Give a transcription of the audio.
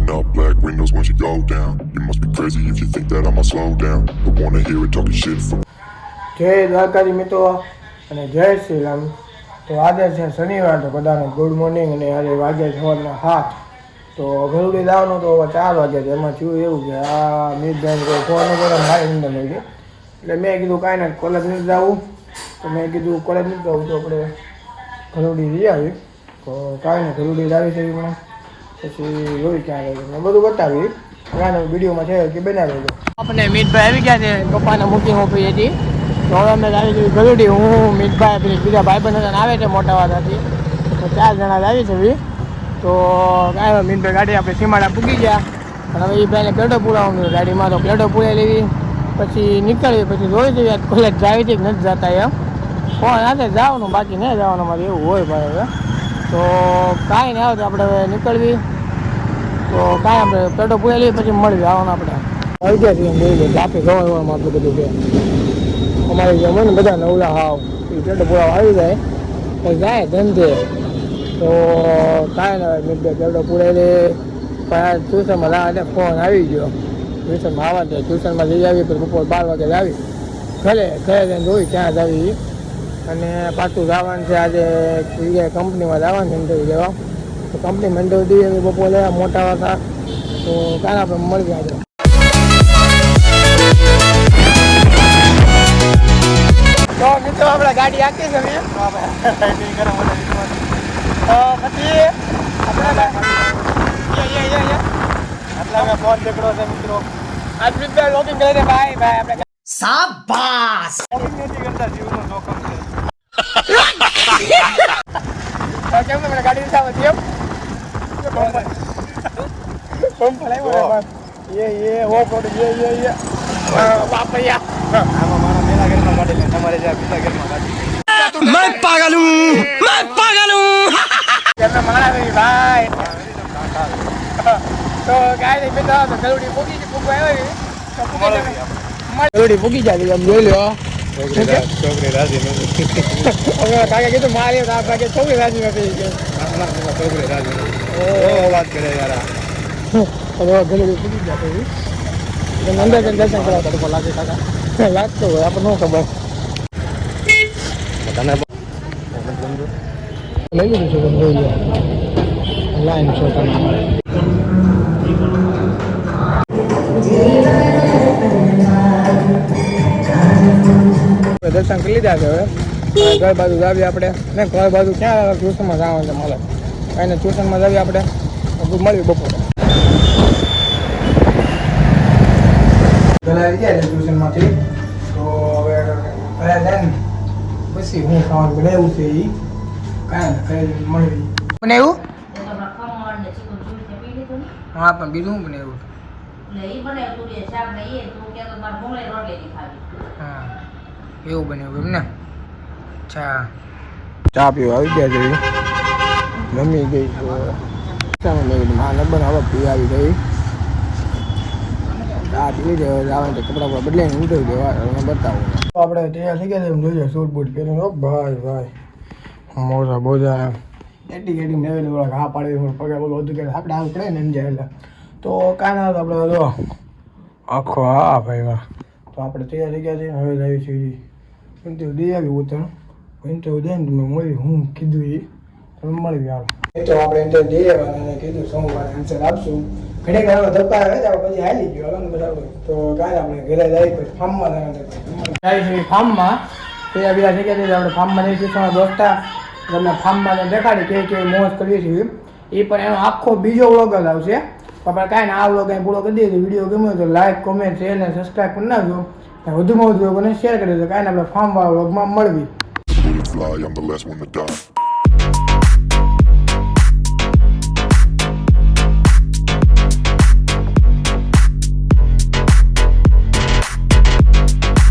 Rolling up black windows once you go down. You must be crazy if you think that I'ma slow down. Don't wanna hear it talking shit from. જય દ્વારકાજી મિત્રો અને જય શ્રી રામ. તો આજે છે શનિવાર, તો બધાને ગુડ મોર્નિંગ. અને આજે વાગ્યા સવારના 7. તો ઘરડી લાવવાનું તો 4 વાગ્યા છે. એમાં થયું એવું કે આ મિતભાઈ કોઈ ફોન કરે મારી અંદર લઈ ગઈ. એટલે મેં કીધું કાંઈ ના, કોલેજ નથી જવું. તો મેં કીધું કોલેજ નથી જવું તો આપણે ઘરડી લઈ આવી. તો કાંઈ નહીં, ઘરડી લાવી છે પણ પછી જોઈ ક્યાં લઈ ગઈ બધું બતાવી. ઘણા વિડીયોમાં છે કે બનાવી દો. આપણે મિતભાઈ આવી ગયા છે, પપ્પાને મૂકી મોકલી હતી. તો હવે અમે આવી ગયું ગલુડી. હું મિતભાઈ પેલી બીજા ભાઈબંધ હતા આવે છે મોટા વાદાથી. તો 4 જણા આવી છે. તો કાંઈ મિતભાઈ ગાડી આપણે સીમાડા પૂગી ગયા. અને હવે એ ભાઈને પ્લેટો પૂરાવાનું ગાડીમાં. તો પ્લેટો પૂરાઈ લેવી પછી નીકળવી. પછી જોઈ જઈએ કોલેજ જાવી છે કે નથી જતા એમ. ફોન હાથે જવાનું, બાકી નહીં જવાનું મારે એવું હોય ભાઈ. હવે તો કાંઈ નહીં આવે તો આપણે હવે નીકળવી. તો કાંઈ આપણે પ્લેટો પૂરાઈ લેવી પછી મળવી આવવાનું. આપણે આવી ગયા છીએ એમ જોઈ લે ટ્રાફિક હવામાં આટલું બધું છે અમારે જે હોય ને બધા નવલા હાવ એ પ્લેટો પૂરાવા આવી જાય પછી જાય ધંધે. તો કાંઈ ના મિતભાઈ પ્લેટો પૂરાઈ લે. પણ ટ્યુશનમાં લાવે ફોન આવી ગયો. ટ્યુશનમાં આવવા દે, ટ્યુશનમાં જઈ આવી પછી બપોર 12 વાગે આવી. ઘરે જઈને જોઈ ક્યાં જ આવી. અને પાછું જવાનું છે આજે કંપનીમાં જવાનું છે ઇન્ટરવ્યૂ લેવા. તો કંપનીમાં ઇન્ટરવ્યૂ દઈએ બપોરે મોટા હતા. તો કાંઈ આપણે મળી જાય. તો મિત્રો આપણે ગાડી આખી છે મેં તો પછી આપણે આટલા ફોન પકડો છે મિત્રો. આજ મિત્ર લોગિંગ કરે ભાઈ આપણે શાબાશ. લોગિંગ નથી કરતા, જીવનું જોખમ છે. તો કેમ મને ગાડી સામે કેમ પંપ લાવ્યો ये वो प्रोड ये बापैया આમાં મારા મેલા ઘરમાં ગાડી લે, તમારે જ્યાં પિતા ઘરમાં ગાડી. मैं पागल हूं કેમ મારા ભાઈ. તો ગાય નહીં પિતા તો ગલુડી પૂગી ગલુડી પૂગી જાય એમ જોઈ લો. છોકરી રાજી નથી. હવે કાકા કીધું મારી કાકા છોકરી રાજી નથી. છોકરી રાજી નથી. ઓ વાત કરે યાર. હવે ગલુડી પૂગી જાય અંદર દર્શન કરવા તડકો લાગે કાકા લાગતો હોય આપણને ન ખબર. લઈ લીધું છે જોઈ લો લાઈન છો તમે. દર્શન કરી લીધા છે. હવે ઘર બાજુ જાવી આપણે. ને ઘર બાજુ ક્યાં ટ્યુશનમાં જવાનું છે મારે. કાંઈ ટ્યુશનમાં જાવી આપણે મળ્યું બપોરે. ઘરે આવી ગયા ટ્યુશનમાંથી. તો હવે ઘરે જઈને પછી હું ખાવાનું બનાવ્યું છે એ કાંઈ ઘરે મળવી બનાવ્યું. હા પણ બીજું શું બનાવ્યું? હા એવું બનાવ્યું એમ ને. અચ્છા ચા પીવા આવી ગયા છે. જમી ગઈ તો હા લગભગ હવે પી આવી ગઈ. આ પી જાય જવાનું કપડા બદલાઈને ઇન્ટરવ્યુ દેવા બતાવું. આપણે તૈયાર થઈ ગયા એમ જોઈએ સૂટ બૂટ પહેરીને. ભાઈ મોજા બોજા એટી નવેલી ઘા પાડી પગે બોલું હતું કે આપણે આવું પડે ને એમ જાય. એટલે તો કાંઈ ના આપણે જો આખો હા ભાઈ વાહ. તો આપણે તૈયાર થઈ ગયા છીએ. હવે આવી છીએ ઇન્ટરવ્યુ દઈ આવી ઉતર. ઇન્ટરવ્યુ દઈને તમે મળી હું કીધું એ તમે મળી આવે. તો આપણે ઇન્ટરવ્યુ દઈ આવ્યા અને કીધું સોમવારે આન્સર આપશું. ઘણી ઘણા ધક્કા આવે છે પછી હાલી ગયો બરાબર. તો કાંઈ આપણે ઘરે જાય પછી ફાર્મમાં જાય છે. ફાર્મમાં તૈયાર બીજા થઈ ગયા છે. આપણે ફાર્મમાં જઈ છીએ દોસ્તા તમને ફાર્મમાં દેખાડી કેવી મોજ કરીએ છીએ. એ પણ એનો આખો બીજો વ્લોગ જ આવશે. આપણે કાંઈ ને આ વ્લોગ અહીં પૂરો કરી દઈએ. વિડીયો ગમ્યો તો લાઈક કોમેન્ટ શેર અને સબસ્ક્રાઈબ કરી નાખજો. વધુમાં વધુ લોકોને શેર કરી દેજો. કાંઈ ને આપણે ફાર્મવાળા વ્લોગમાં મળવી. Fly, I'm the last one to die.